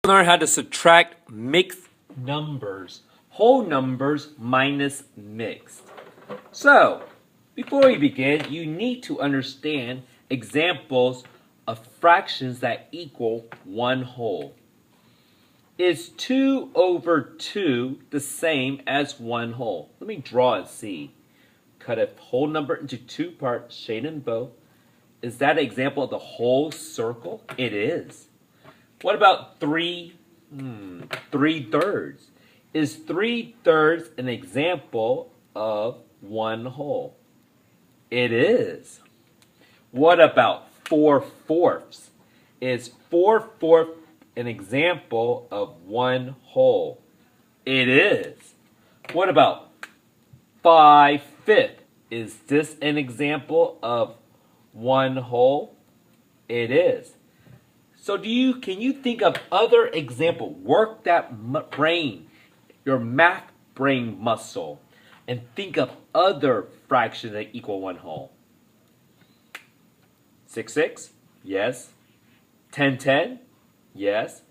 Learn how to subtract mixed numbers, whole numbers minus mixed. So, before we begin, you need to understand examples of fractions that equal one whole. Is 2 over 2 the same as one whole? Let me draw and see. Cut a whole number into two parts, shade them both. Is that an example of the whole circle? It is. What about 3/3? Is 3/3 an example of one whole? It is. What about 4/4? Is 4/4 an example of one whole? It is. What about 5/5? Is this an example of one whole? It is. So can you think of other example? Work that brain, your math brain muscle, and think of other fractions that equal one whole. 6/6? Yes. 10/10? Yes.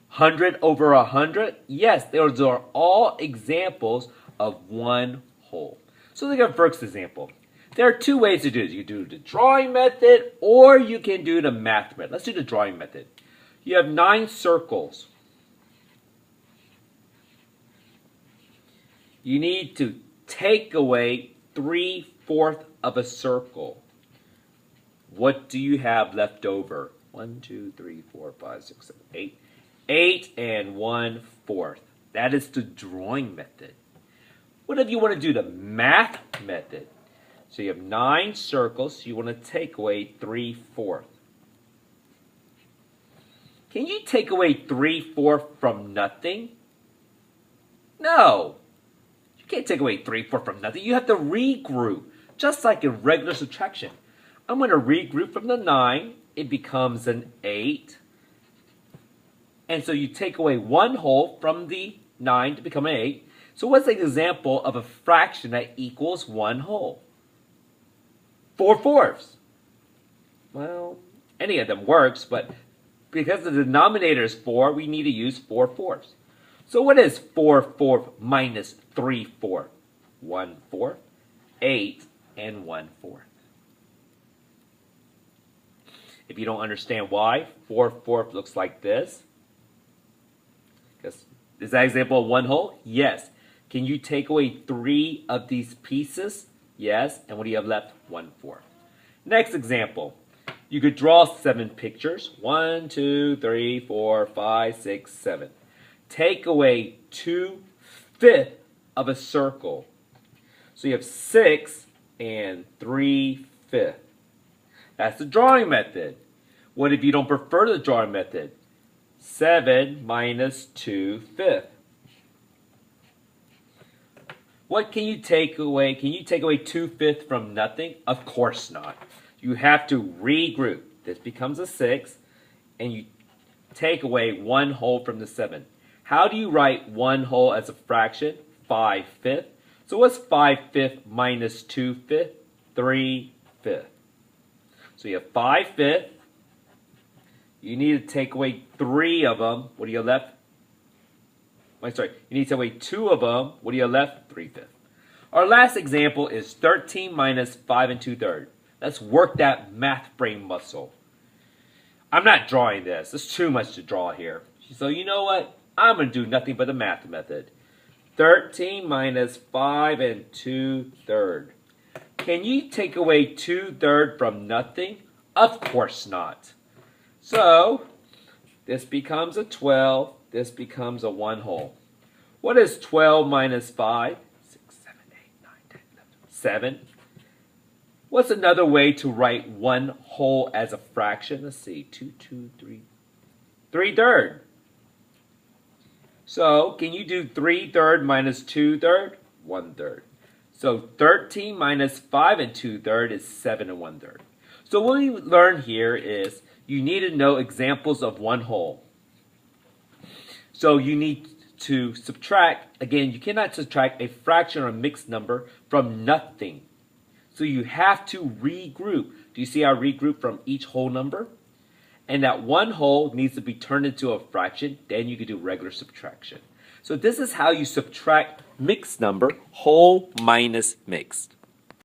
100 over 100? Yes. Those are all examples of one whole. So look at the first example. There are two ways to do this. You can do the drawing method or you can do the math method. Let's do the drawing method. You have 9 circles. You need to take away 3/4 of a circle. What do you have left over? 1, 2, 3, 4, 5, 6, 7, 8. 8 and 1/4. That is the drawing method. What if you want to do the math method? So you have 9 circles, so you want to take away 3/4. Can you take away 3/4 from nothing? No. You can't take away 3/4 from nothing. You have to regroup, just like in regular subtraction. I'm going to regroup from the 9. It becomes an 8. And so you take away one whole from the 9 to become an 8. So what's an example of a fraction that equals one whole? 4/4. Well, any of them works, but because the denominator is 4, we need to use 4/4. So what is 4/4 minus 3/4? 1/4, 8, and 1/4. If you don't understand why, 4/4 looks like this. Is that an example of one whole? Yes. Can you take away 3 of these pieces? Yes. And what do you have left? 1/4. Next example. You could draw 7 pictures. 1, 2, 3, 4, 5, 6, 7. Take away 2/5 of a circle. So you have 6 and 3/5. That's the drawing method. What if you don't prefer the drawing method? 7 minus 2/5. What can you take away? Can you take away 2/5 from nothing? Of course not. You have to regroup. This becomes a 6, and you take away one whole from the 7. How do you write one whole as a fraction? 5/5. So what's 5/5 minus 2/5? 3/5. So you have 5/5. You need to take away 3 of them. What do you have left? You need to take away 2 of them. What do you have left? 3/5. Our last example is 13 minus 5 and 2/3. Let's work that math brain muscle. I'm not drawing this. It's too much to draw here. So you know what? I'm going to do nothing but the math method. 13 minus 5 and 2/3. Can you take away 2/3 from nothing? Of course not. So, this becomes a 12. This becomes a one whole. What is 12 minus 5? 6, 7, 8, 9, 10, 11, 7. What's another way to write one whole as a fraction? Let's see. 2, 2, 3. 3/3. So, can you do 3/3 minus 2/3? 1/3. So, 13 minus 5 and 2/3 is 7 and 1/3. So, what we learn here is you need to know examples of one whole. So you need to subtract. Again, you cannot subtract a fraction or a mixed number from nothing. So you have to regroup. Do you see how I regroup from each whole number? and that one whole needs to be turned into a fraction, then you can do regular subtraction. So this is how you subtract mixed number, whole minus mixed.